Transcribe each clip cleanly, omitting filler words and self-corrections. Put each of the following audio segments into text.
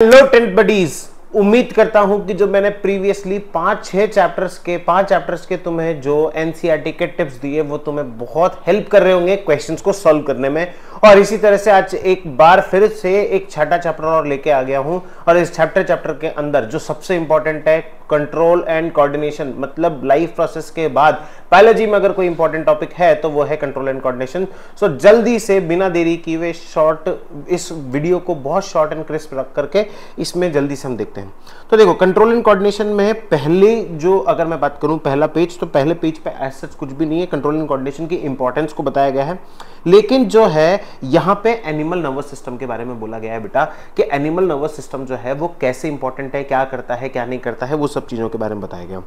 Hello tenth buddies, उम्मीद करता हूं कि जो मैंने प्रीवियसली 5 चैप्टर्स के तुम्हें जो एनसीईआरटी के टिप्स दिए वो तुम्हें बहुत हेल्प कर रहे होंगे क्वेश्चंस को सॉल्व करने में। और इसी तरह से आज एक बार फिर से एक छठा चैप्टर और लेके आ गया हूं। और इस चैप्टर के अंदर जो सबसे इंपॉर्टेंट है कंट्रोल एंड कोऑर्डिनेशन, मतलब लाइफ प्रोसेस के बाद बायोलॉजी में अगर कोई इंपॉर्टेंट टॉपिक है तो वो है कंट्रोल एंड कोऑर्डिनेशन। सो जल्दी से बिना देरी किए इस वीडियो को बहुत शॉर्ट एंड क्रिस्प रख करके इसमें जल्दी से हम देखते हैं। तो देखो, कंट्रोल एंड कोऑर्डिनेशन में पहले जो अगर मैं बात करूं पहला पेज, तो पहले पेज पे ऐसा कुछ भी नहीं है, कंट्रोल एंड कोऑर्डिनेशन की इंपॉर्टेंस को बताया गया है। लेकिन जो है यहां पे एनिमल नर्वस सिस्टम के बारे में बोला गया है बेटा कि एनिमल नर्वस सिस्टम जो है वो कैसे इंपॉर्टेंट है, क्या करता है क्या नहीं करता है, वो सब चीजों के बारे में बताया गया।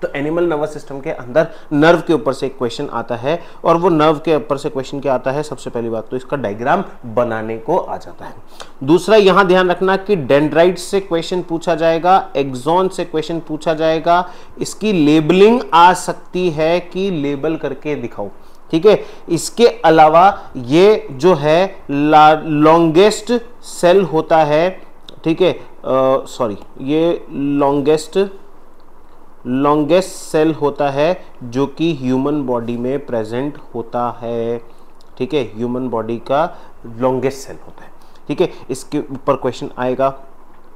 तो एनिमल नर्वस सिस्टम के अंदर नर्व के ऊपर से एक क्वेश्चन आता है, और वो नर्व के ऊपर से क्वेश्चन क्या आता है, सबसे पहली बात तो इसका डायग्राम बनाने को आ जाता है। दूसरा यहां ध्यान रखना कि डेंड्राइट से क्वेश्चन पूछा जाएगा, एक्सॉन से क्वेश्चन पूछा जाएगा, इसकी लेबलिंग आ सकती है कि लेबल करके दिखाओ, ठीक है। इसके अलावा ये जो है लॉन्गेस्ट सेल होता है, ठीक है, सॉरी, ये लॉन्गेस्ट सेल होता है जो कि ह्यूमन बॉडी में प्रेजेंट होता है, ठीक है, ह्यूमन बॉडी का लॉन्गेस्ट सेल होता है, ठीक है। इसके ऊपर क्वेश्चन आएगा,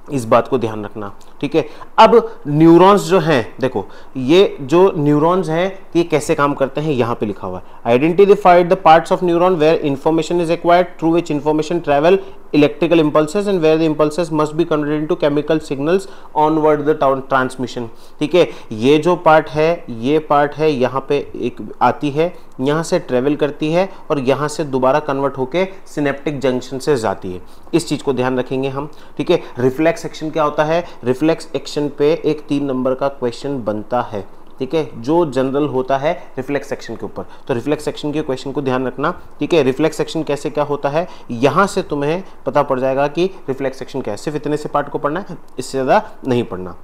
इस बात को ध्यान रखना, ठीक है। अब न्यूरॉन्स जो हैं, देखो ये जो न्यूरॉन्स हैं ये कैसे काम करते हैं, यहां पे लिखा हुआ है, identified the parts of neuron where information is acquired through which information travel electrical impulses and where the impulses must be converted into chemical signals onward the transmission, ठीक है। ये जो पार्ट है यहाँ पे एक आती है, यहाँ से ट्रेवल करती है और यहाँ से दोबारा कन्वर्ट होके सिनेप्टिक जंक्शन से जाती है। इस चीज को ध्यान रखेंगे हम, ठीक है। रिफ्लेक्स एक्शन क्या होता है, रिफ्लेक्स एक्शन पे एक 3 नंबर का क्वेश्चन बनता है, ठीक है, जो जनरल होता है रिफ्लेक्स सेक्शन के ऊपर। तो रिफ्लेक्स सेक्शन के क्वेश्चन को ध्यान रखना, ठीक है। रिफ्लेक्स सेक्शन कैसे क्या होता है, यहां से तुम्हें पता पड़ जाएगा कि रिफ्लेक्स सेक्शन क्या है। सिर्फ इतने से पार्ट को पढ़ना है, इससे ज्यादा नहीं पढ़ना,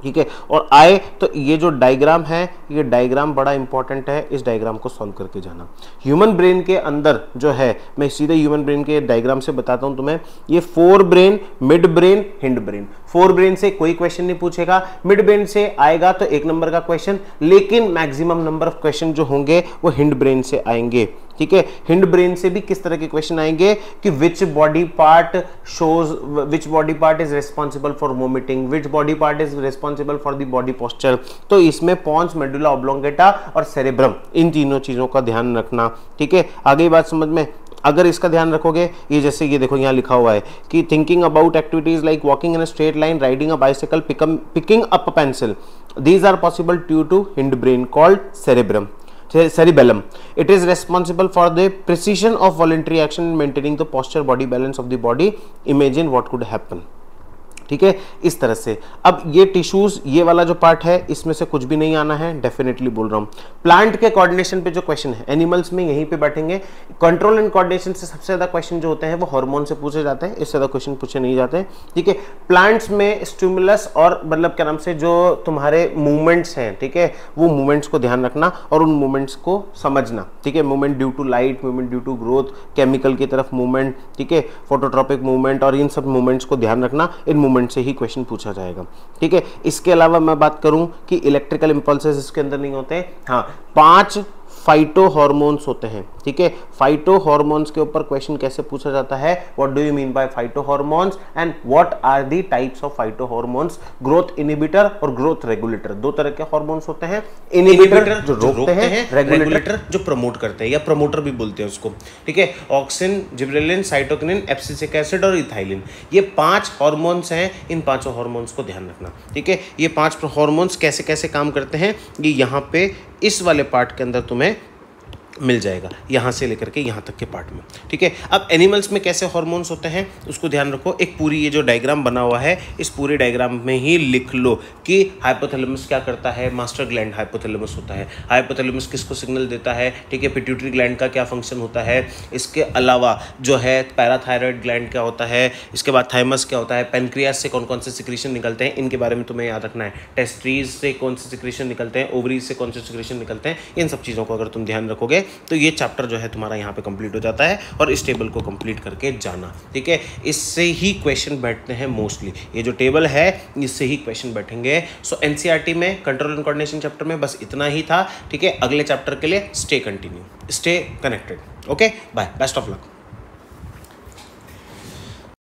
ठीक है। और आए तो ये जो डायग्राम है, ये डायग्राम बड़ा इंपॉर्टेंट है, इस डायग्राम को सॉल्व करके जाना। ह्यूमन ब्रेन के अंदर जो है, मैं सीधे ह्यूमन ब्रेन के डायग्राम से बताता हूं तुम्हें, ये fore brain, mid brain, hind brain. Fore brain से कोई क्वेश्चन नहीं पूछेगा, मिड ब्रेन से आएगा तो 1 नंबर का क्वेश्चन, लेकिन मैक्सिमम नंबर ऑफ क्वेश्चन जो होंगे वो हिंड ब्रेन से आएंगे, ठीक है। हिंड ब्रेन से भी किस तरह के क्वेश्चन आएंगे कि which body part is responsible for vomiting, which body part is responsible for the body posture. तो इसमें पोन्स, मेडुला ऑब्लोंगेटा और सेरेब्रम, इन तीनों चीजों का ध्यान रखना, ठीक है। आगे बात समझ में, अगर इसका ध्यान रखोगे, ये जैसे ये देखो यहाँ लिखा हुआ है कि thinking about activities like walking in a straight line, riding a bicycle, picking up a pencil, these are possible due to hind brain called cerebellum. It is responsible for the precision of voluntary action in maintaining the posture, body balance of the body. Imagine what could happen, ठीक है। इस तरह से अब ये tissues, ये वाला जो पार्ट है, इसमें से कुछ भी नहीं आना है, डेफिनेटली बोल रहा हूं। प्लांट के कोऑर्डिनेशन पे जो क्वेश्चन है, एनिमल्स में यहीं पे बैठेंगे। कंट्रोल एंड कोऑर्डिनेशन से सबसे ज्यादा क्वेश्चन जो होते हैं वो हार्मोन से पूछे जाते हैं, इससे ज्यादा क्वेश्चन पूछे नहीं जाते, ठीक है। प्लांट्स में स्टिमुलस और मतलब क्या नाम से जो तुम्हारे मूवमेंट्स हैं, ठीक है, वो मूवमेंट्स को ध्यान रखना और उन मूवमेंट्स को समझना, ठीक है। Movement due to light, movement due to growth, chemical की तरफ मूवमेंट, ठीक है, फोटोट्रॉपिक मूवमेंट, और इन सब मूवमेंट्स को ध्यान रखना, इन से ही क्वेश्चन पूछा जाएगा, ठीक है। इसके अलावा मैं बात करूं कि इलेक्ट्रिकल इंपल्सेस इसके अंदर नहीं होते, हाँ 5 फाइटो हार्मोन्स होते हैं, ठीक है। फाइटो हार्मोन्स के ऊपर क्वेश्चन कैसे पूछा जाता है, what do you mean by phytohormones and what are the types of phytohormones. Growth inhibitor और ग्रोथ रेगुलेटर, 2 तरह के हार्मोन्स होते हैं। इनहिबिटर जो रोकते हैं, रेगुलेटर जो प्रमोट करते हैं या प्रमोटर भी बोलते हैं उसको, ठीक है। Auxin, gibberellin, cytokinin, abscisic acid और इथाइलिन, ये 5 हार्मोन्स हैं। इन 5 हार्मोन्स को ध्यान रखना, ठीक है। ये 5 हार्मोन्स कैसे कैसे काम करते हैं, ये यहाँ पे इस वाले पार्ट के अंदर तुम्हें मिल जाएगा, यहां से लेकर के यहां तक के पार्ट में, ठीक है। अब एनिमल्स में कैसे हार्मोन्स होते हैं उसको ध्यान रखो। एक पूरी ये जो डायग्राम बना हुआ है, इस पूरे डायग्राम में ही लिख लो कि हाइपोथैलेमस क्या करता है, मास्टर ग्लैंड हाइपोथैलेमस होता है। हाइपोथैलेमस किसको सिग्नल देता है, ठीक है। पिट्यूटरी ग्लैंड का क्या फंक्शन होता है। इसके अलावा जो है पैराथायरॉयड ग्लैंड क्या होता है, इसके बाद थाइमस क्या होता है, पेनक्रियास से कौन कौन से सिक्रीशन निकलते हैं, इनके बारे में तुम्हें याद रखना है। टेस्ट्रीज से कौन से सिक्रीशन निकलते हैं, ओवरीज से कौन से सिक्रीशन निकलते हैं, इन सब चीज़ों को अगर तुम ध्यान रखोगे तो ये चैप्टर जो है तुम्हारा यहाँ पे कंप्लीट हो जाता है और इस टेबल को कंप्लीट करके जाना, ठीक है। इससे ही क्वेश्चन बैठते हैं मोस्टली, ये जो टेबल है इससे ही क्वेश्चन बैठेंगे। सो एनसीईआरटी में कंट्रोल एंड कोऑर्डिनेशन चैप्टर में बस इतना ही था, ठीक है। अगले चैप्टर के लिए stay connected, okay, bye, best of luck.